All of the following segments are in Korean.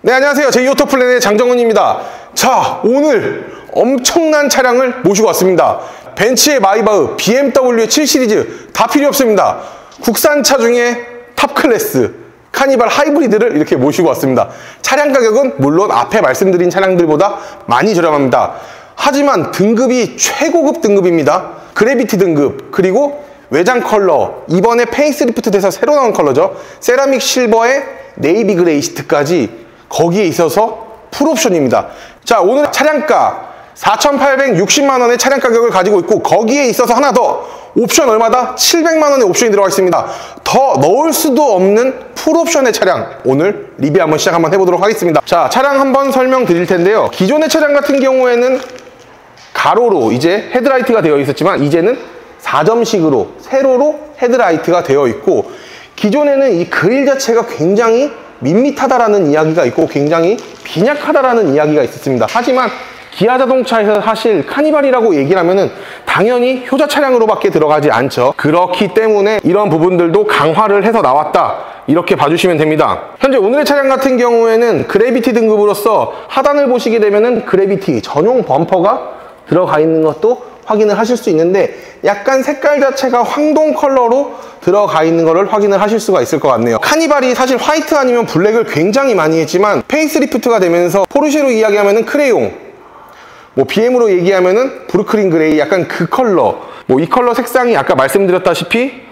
네, 안녕하세요. 제이오토플랜의 장정은입니다. 자, 오늘 엄청난 차량을 모시고 왔습니다. 벤츠의 마이바흐, BMW의 7 시리즈 다 필요 없습니다. 국산차 중에 탑클래스 카니발 하이브리드를 이렇게 모시고 왔습니다. 차량 가격은 물론 앞에 말씀드린 차량들보다 많이 저렴합니다. 하지만 등급이 최고급 등급입니다. 그래비티 등급, 그리고 외장 컬러, 이번에 페이스리프트 돼서 새로 나온 컬러죠. 세라믹 실버에 네이비 그레이 시트까지 거기에 있어서 풀옵션입니다. 자, 오늘 차량가 4,860만원의 차량 가격을 가지고 있고, 거기에 있어서 하나 더 옵션 얼마다? 700만원의 옵션이 들어가 있습니다. 더 넣을 수도 없는 풀옵션의 차량, 오늘 리뷰 한번 시작 한번 해보도록 하겠습니다. 자, 차량 한번 설명드릴 텐데요. 기존의 차량 같은 경우에는 가로로 이제 헤드라이트가 되어 있었지만, 이제는 4점식으로 세로로 헤드라이트가 되어 있고, 기존에는 이 그릴 자체가 굉장히 밋밋하다라는 이야기가 있고 굉장히 빈약하다라는 이야기가 있었습니다. 하지만 기아 자동차에서 사실 카니발이라고 얘기를 하면은 당연히 효자 차량으로밖에 들어가지 않죠. 그렇기 때문에 이런 부분들도 강화를 해서 나왔다, 이렇게 봐주시면 됩니다. 현재 오늘의 차량 같은 경우에는 그래비티 등급으로서 하단을 보시게 되면은 그래비티 전용 범퍼가 들어가 있는 것도 확인을 하실 수 있는데, 약간 색깔 자체가 황동 컬러로 들어가 있는 것을 확인을 하실 수가 있을 것 같네요. 카니발이 사실 화이트 아니면 블랙을 굉장히 많이 했지만, 페이스리프트가 되면서 포르쉐로 이야기하면은 크레용, 뭐 BM으로 얘기하면은 브루클린 그레이, 약간 그 컬러, 뭐 이 컬러 색상이 아까 말씀드렸다시피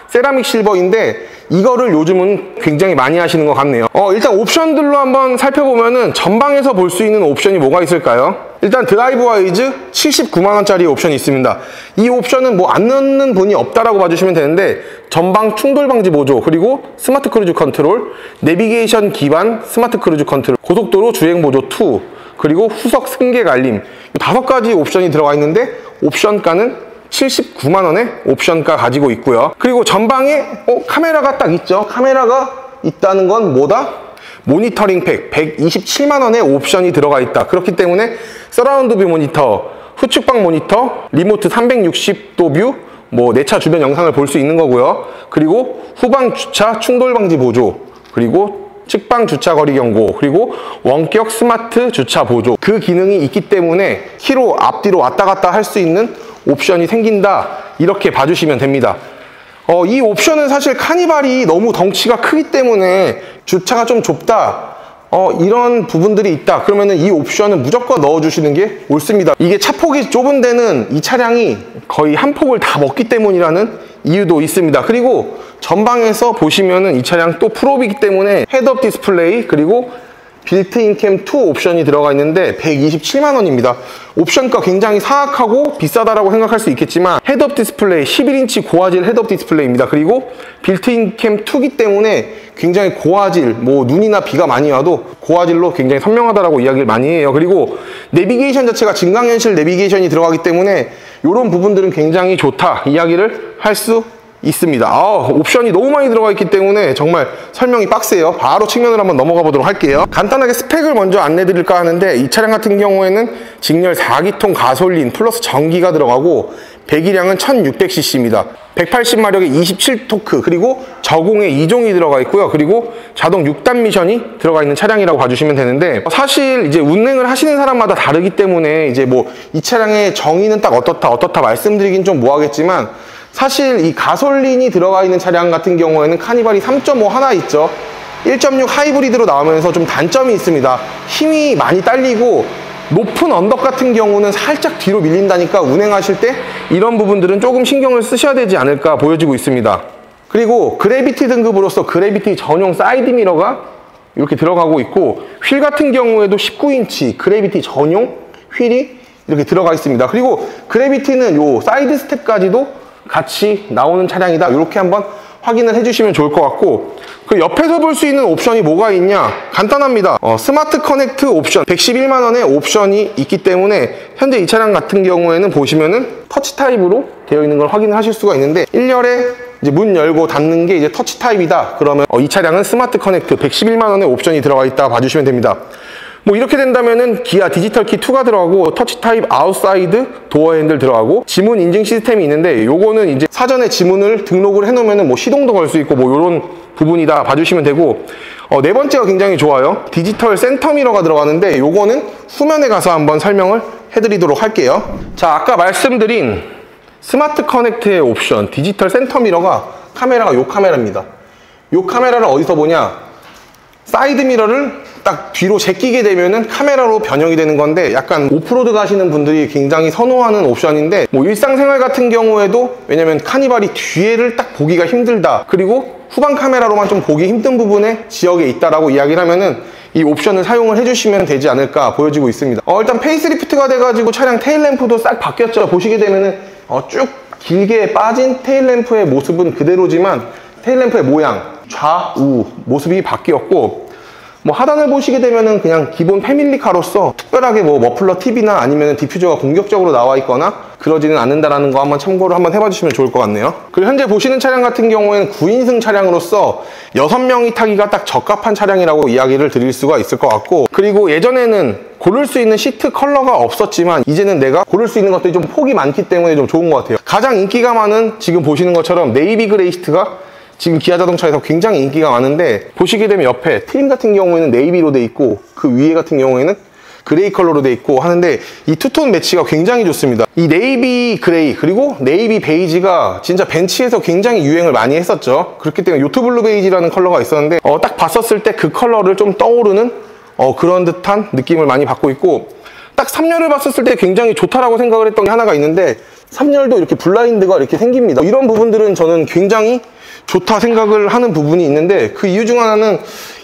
세라믹 실버인데, 이거를 요즘은 굉장히 많이 하시는 것 같네요. 일단 옵션들로 한번 살펴보면은 전방에서 볼 수 있는 옵션이 뭐가 있을까요? 일단 드라이브 와이즈 79만원짜리 옵션이 있습니다. 이 옵션은 뭐 안 넣는 분이 없다라고 봐주시면 되는데, 전방 충돌 방지 보조, 그리고 스마트 크루즈 컨트롤, 내비게이션 기반 스마트 크루즈 컨트롤, 고속도로 주행 보조 2, 그리고 후석 승객 알림, 5가지 옵션이 들어가 있는데, 옵션가는 79만원의 옵션가 가지고 있고요. 그리고 전방에 카메라가 딱 있죠. 카메라가 있다는 건 뭐다? 모니터링 팩 127만원의 옵션이 들어가 있다. 그렇기 때문에 서라운드 뷰 모니터, 후측방 모니터, 리모트 360도 뷰, 뭐 내 차 주변 영상을 볼 수 있는 거고요. 그리고 후방 주차 충돌 방지 보조, 그리고 측방 주차 거리 경고, 그리고 원격 스마트 주차 보조, 그 기능이 있기 때문에 키로 앞뒤로 왔다 갔다 할 수 있는 옵션이 생긴다, 이렇게 봐주시면 됩니다. 이 옵션은 사실 카니발이 너무 덩치가 크기 때문에 주차가 좀 좁다, 이런 부분들이 있다 그러면은 이 옵션은 무조건 넣어주시는 게 옳습니다. 이게 차폭이 좁은 데는 이 차량이 거의 한 폭을 다 먹기 때문이라는 이유도 있습니다. 그리고 전방에서 보시면은 이 차량 또 풀옵이기 때문에 헤드업 디스플레이, 그리고 빌트인 캠 2 옵션이 들어가 있는데 127만원입니다. 옵션가 굉장히 사악하고 비싸다라고 생각할 수 있겠지만, 헤드업 디스플레이 11인치 고화질 헤드업 디스플레이입니다. 그리고 빌트인 캠 2기 때문에 굉장히 고화질, 뭐 눈이나 비가 많이 와도 고화질로 굉장히 선명하다라고 이야기를 많이 해요. 그리고 내비게이션 자체가 증강현실 내비게이션이 들어가기 때문에 이런 부분들은 굉장히 좋다, 이야기를 할 수 있습니다. 옵션이 너무 많이 들어가 있기 때문에 정말 설명이 빡세요. 바로 측면으로 한번 넘어가 보도록 할게요. 간단하게 스펙을 먼저 안내 드릴까 하는데, 이 차량 같은 경우에는 직렬 4기통 가솔린 플러스 전기가 들어가고, 배기량은 1600cc입니다. 180마력에 27토크, 그리고 저공에 2종이 들어가 있고요. 그리고 자동 6단 미션이 들어가 있는 차량이라고 봐주시면 되는데, 사실 이제 운행을 하시는 사람마다 다르기 때문에 이제 뭐 이 차량의 정의는 딱 어떻다 말씀드리긴 좀 뭐하겠지만, 사실 이 가솔린이 들어가 있는 차량 같은 경우에는 카니발이 3.5 하나 있죠. 1.6 하이브리드로 나오면서 좀 단점이 있습니다. 힘이 많이 딸리고, 높은 언덕 같은 경우는 살짝 뒤로 밀린다니까 운행하실 때 이런 부분들은 조금 신경을 쓰셔야 되지 않을까 보여지고 있습니다. 그리고 그래비티 등급으로서 그래비티 전용 사이드 미러가 이렇게 들어가고 있고, 휠 같은 경우에도 19인치 그래비티 전용 휠이 이렇게 들어가 있습니다. 그리고 그래비티는 요 사이드 스텝까지도 같이 나오는 차량이다, 이렇게 한번 확인을 해주시면 좋을 것 같고, 그 옆에서 볼 수 있는 옵션이 뭐가 있냐? 간단합니다. 스마트 커넥트 옵션 111만원의 옵션이 있기 때문에, 현재 이 차량 같은 경우에는 보시면은 터치 타입으로 되어 있는 걸 확인을 하실 수가 있는데, 1열에 이제 문 열고 닫는 게 이제 터치 타입이다 그러면 이 차량은 스마트 커넥트 111만원의 옵션이 들어가 있다 봐주시면 됩니다. 뭐 이렇게 된다면은 기아 디지털 키 2가 들어가고 터치 타입 아웃사이드 도어 핸들 들어가고 지문 인증 시스템이 있는데 요거는 이제 사전에 지문을 등록을 해놓으면은 뭐 시동도 걸 수 있고 뭐 요런 부분이다 봐주시면 되고, 네 번째가 굉장히 좋아요. 디지털 센터 미러가 들어가는데 요거는 후면에 가서 한번 설명을 해드리도록 할게요. 자, 아까 말씀드린 스마트 커넥트의 옵션 디지털 센터 미러가 카메라가 요 카메라입니다. 요 카메라를 어디서 보냐, 사이드 미러를 딱 뒤로 제끼게 되면은 카메라로 변형이 되는 건데, 약간 오프로드 가시는 분들이 굉장히 선호하는 옵션인데, 뭐 일상생활 같은 경우에도, 왜냐면 카니발이 뒤에를 딱 보기가 힘들다, 그리고 후방 카메라로만 좀 보기 힘든 부분에 지역에 있다라고 이야기를 하면은 이 옵션을 사용을 해주시면 되지 않을까 보여지고 있습니다. 일단 페이스리프트가 돼가지고 차량 테일램프도 싹 바뀌었죠. 보시게 되면은 쭉 길게 빠진 테일램프의 모습은 그대로지만 테일램프의 모양, 좌우 모습이 바뀌었고, 뭐 하단을 보시게 되면은 그냥 기본 패밀리카로서 특별하게 뭐 머플러 팁이나 아니면 디퓨저가 공격적으로 나와 있거나 그러지는 않는다라는 거 한번 참고를 한번 해봐 주시면 좋을 것 같네요. 그리고 현재 보시는 차량 같은 경우에는 9인승 차량으로서 6명이 타기가 딱 적합한 차량이라고 이야기를 드릴 수가 있을 것 같고, 그리고 예전에는 고를 수 있는 시트 컬러가 없었지만 이제는 내가 고를 수 있는 것들이 좀 폭이 많기 때문에 좀 좋은 것 같아요. 가장 인기가 많은 지금 보시는 것처럼 네이비 그레이 시트가 지금 기아 자동차에서 굉장히 인기가 많은데, 보시게 되면 옆에 트림 같은 경우에는 네이비로 돼 있고 그 위에 같은 경우에는 그레이 컬러로 돼 있고 하는데, 이 투톤 매치가 굉장히 좋습니다. 이 네이비 그레이 그리고 네이비 베이지가 진짜 벤츠에서 굉장히 유행을 많이 했었죠. 그렇기 때문에 요트블루 베이지라는 컬러가 있었는데 딱 봤었을 때 그 컬러를 좀 떠오르는 그런 듯한 느낌을 많이 받고 있고, 딱 3열을 봤었을 때 굉장히 좋다라고 생각을 했던 게 하나가 있는데, 3열도 이렇게 블라인드가 이렇게 생깁니다. 이런 부분들은 저는 굉장히 좋다 생각을 하는 부분이 있는데, 그 이유 중 하나는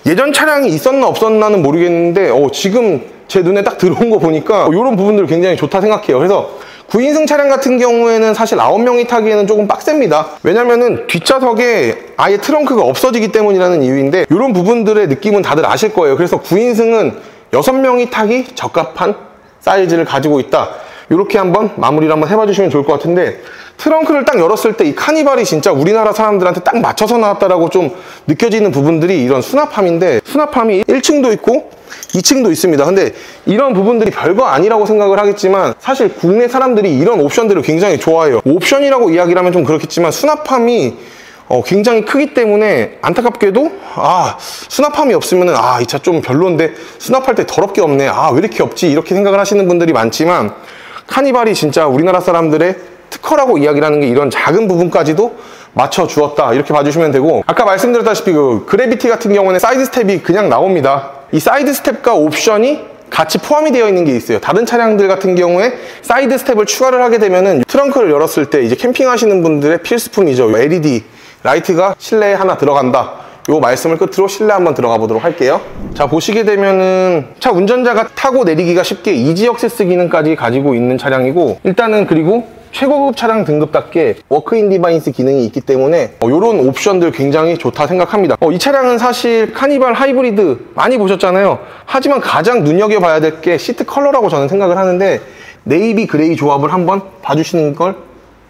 예전 차량이 있었나 없었나는 모르겠는데 지금 제 눈에 딱 들어온 거 보니까 이런 부분들 굉장히 좋다 생각해요. 그래서 9인승 차량 같은 경우에는 사실 9명이 타기에는 조금 빡셉니다. 왜냐면은 뒷좌석에 아예 트렁크가 없어지기 때문이라는 이유인데, 이런 부분들의 느낌은 다들 아실 거예요. 그래서 9인승은 6명이 타기 적합한 사이즈를 가지고 있다, 이렇게 한번 마무리를 한번 해봐 주시면 좋을 것 같은데, 트렁크를 딱 열었을 때 이 카니발이 진짜 우리나라 사람들한테 딱 맞춰서 나왔다라고 좀 느껴지는 부분들이 이런 수납함인데, 수납함이 1층도 있고 2층도 있습니다. 근데 이런 부분들이 별거 아니라고 생각을 하겠지만 사실 국내 사람들이 이런 옵션들을 굉장히 좋아해요. 옵션이라고 이야기를 하면 좀 그렇겠지만 수납함이 굉장히 크기 때문에 안타깝게도 수납함이 없으면 이 차 좀 별론데 수납할 때 더럽게 없네, 왜 이렇게 없지, 이렇게 생각을 하시는 분들이 많지만, 카니발이 진짜 우리나라 사람들의 특허라고 이야기를 하는 게 이런 작은 부분까지도 맞춰주었다, 이렇게 봐주시면 되고, 아까 말씀드렸다시피 그 그래비티 같은 경우는 사이드 스텝이 그냥 나옵니다. 이 사이드 스텝과 옵션이 같이 포함이 되어 있는 게 있어요. 다른 차량들 같은 경우에 사이드 스텝을 추가를 하게 되면은 트렁크를 열었을 때 이제 캠핑하시는 분들의 필수품이죠. LED 라이트가 실내에 하나 들어간다, 요 말씀을 끝으로 실내 한번 들어가 보도록 할게요. 자, 보시게 되면은 차 운전자가 타고 내리기가 쉽게 이지 액세스 기능까지 가지고 있는 차량이고, 일단은 그리고 최고급 차량 등급답게 워크인 디바이스 기능이 있기 때문에 이런 옵션들 굉장히 좋다 생각합니다. 이 차량은 사실 카니발 하이브리드 많이 보셨잖아요. 하지만 가장 눈여겨봐야 될 게 시트 컬러라고 저는 생각을 하는데, 네이비 그레이 조합을 한번 봐주시는 걸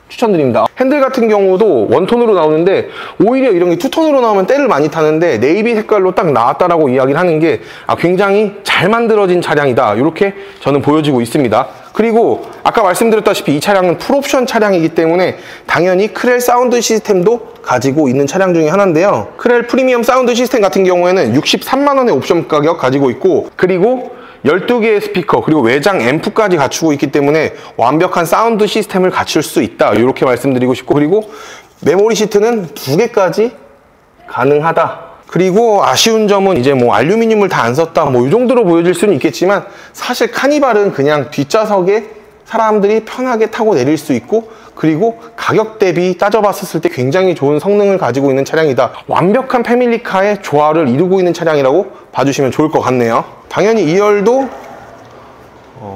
추천드립니다. 핸들 같은 경우도 원톤으로 나오는데 오히려 이런 게 투톤으로 나오면 때를 많이 타는데, 네이비 색깔로 딱 나왔다라고 이야기를 하는 게 굉장히 잘 만들어진 차량이다, 이렇게 저는 보여지고 있습니다. 그리고 아까 말씀드렸다시피 이 차량은 풀옵션 차량이기 때문에 당연히 크렐 사운드 시스템도 가지고 있는 차량 중에 하나인데요. 크렐 프리미엄 사운드 시스템 같은 경우에는 63만원의 옵션 가격 가지고 있고, 그리고 12개의 스피커 그리고 외장 앰프까지 갖추고 있기 때문에 완벽한 사운드 시스템을 갖출 수 있다, 이렇게 말씀드리고 싶고, 그리고 메모리 시트는 2개까지 가능하다. 그리고 아쉬운 점은 이제 뭐 알루미늄을 다 안 썼다, 뭐 이 정도로 보여질 수는 있겠지만, 사실 카니발은 그냥 뒷좌석에 사람들이 편하게 타고 내릴 수 있고, 그리고 가격 대비 따져봤을 때 굉장히 좋은 성능을 가지고 있는 차량이다, 완벽한 패밀리카의 조화를 이루고 있는 차량이라고 봐주시면 좋을 것 같네요. 당연히 2열도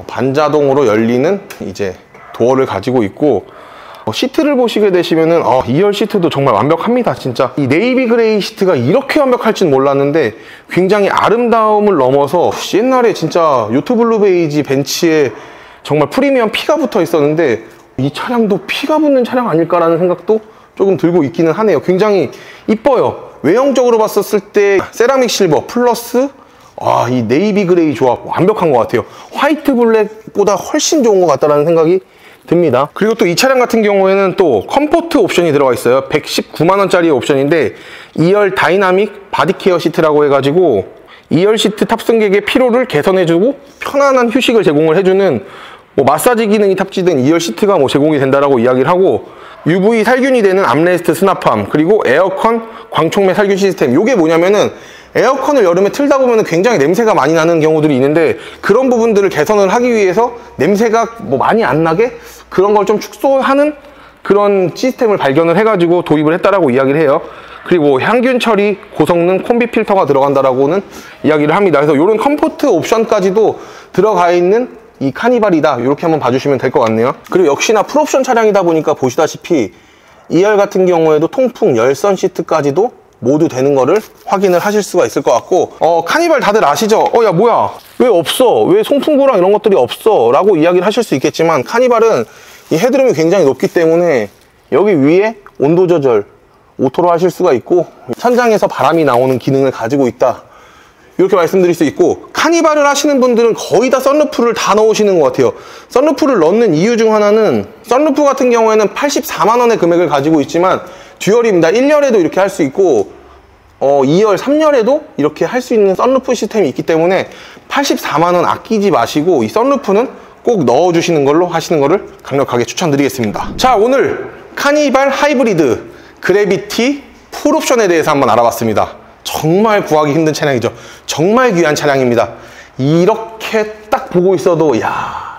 반자동으로 열리는 이제 도어를 가지고 있고, 시트를 보시게 되시면은 2열 시트도 정말 완벽합니다. 진짜 이 네이비 그레이 시트가 이렇게 완벽할 줄 몰랐는데, 굉장히 아름다움을 넘어서 옛날에 진짜 요트블루 베이지 벤츠에 정말 프리미엄 피가 붙어 있었는데, 이 차량도 피가 붙는 차량 아닐까라는 생각도 조금 들고 있기는 하네요. 굉장히 이뻐요. 외형적으로 봤었을 때 세라믹 실버 플러스 이 네이비 그레이 조합 완벽한 것 같아요. 화이트 블랙보다 훨씬 좋은 것 같다라는 생각이 듭니다. 그리고 또 이 차량 같은 경우에는 또 컴포트 옵션이 들어가 있어요. 119만원짜리 옵션인데 2열 다이나믹 바디케어 시트라고 해가지고 2열 시트 탑승객의 피로를 개선해주고 편안한 휴식을 제공을 해주는 마사지 기능이 탑재된 2열 시트가 제공이 된다라고 이야기를 하고, UV 살균이 되는 암레스트 수납함, 그리고 에어컨 광촉매 살균 시스템. 이게 뭐냐면은 에어컨을 여름에 틀다 보면 굉장히 냄새가 많이 나는 경우들이 있는데, 그런 부분들을 개선을 하기 위해서 냄새가 많이 안 나게 그런 걸 좀 축소하는 그런 시스템을 발견을 해가지고 도입을 했다라고 이야기를 해요. 그리고 향균 처리 고성능 콤비 필터가 들어간다라고는 이야기를 합니다. 그래서 이런 컴포트 옵션까지도 들어가 있는 이 카니발이다, 이렇게 한번 봐주시면 될 것 같네요. 그리고 역시나 풀옵션 차량이다 보니까 보시다시피 2열 같은 경우에도 통풍 열선 시트까지도 모두 되는 거를 확인을 하실 수가 있을 것 같고, 카니발 다들 아시죠? 야 뭐야 왜 없어, 왜 송풍구랑 이런 것들이 없어 라고 이야기를 하실 수 있겠지만, 카니발은 이 헤드룸이 굉장히 높기 때문에 여기 위에 온도 조절 오토로 하실 수가 있고, 천장에서 바람이 나오는 기능을 가지고 있다, 이렇게 말씀드릴 수 있고, 카니발을 하시는 분들은 거의 다 썬루프를 다 넣으시는 것 같아요. 썬루프를 넣는 이유 중 하나는, 썬루프 같은 경우에는 84만원의 금액을 가지고 있지만 듀얼입니다. 1열에도 이렇게 할 수 있고 2열, 3열에도 이렇게 할 수 있는 썬루프 시스템이 있기 때문에 84만원 아끼지 마시고 이 썬루프는 꼭 넣어주시는 걸로 하시는 거를 강력하게 추천드리겠습니다. 자, 오늘 카니발 하이브리드 그래비티 풀옵션에 대해서 한번 알아봤습니다. 정말 구하기 힘든 차량이죠. 정말 귀한 차량입니다. 이렇게 딱 보고 있어도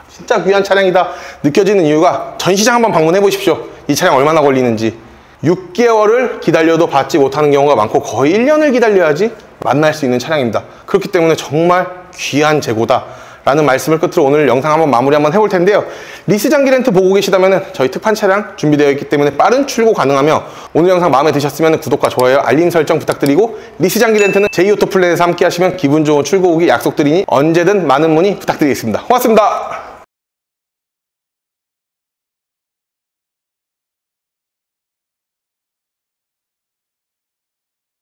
진짜 귀한 차량이다 느껴지는 이유가, 전시장 한번 방문해 보십시오. 이 차량 얼마나 걸리는지. 6개월을 기다려도 받지 못하는 경우가 많고 거의 1년을 기다려야지 만날 수 있는 차량입니다. 그렇기 때문에 정말 귀한 재고다 라는 말씀을 끝으로 오늘 영상 한번 마무리 한번 해볼 텐데요. 리스 장기 렌트 보고 계시다면 저희 특판 차량 준비되어 있기 때문에 빠른 출고 가능하며, 오늘 영상 마음에 드셨으면 구독과 좋아요, 알림 설정 부탁드리고, 리스 장기 렌트는 제이오토 플랜에서 함께 하시면 기분 좋은 출고 후기 약속드리니 언제든 많은 문의 부탁드리겠습니다. 고맙습니다.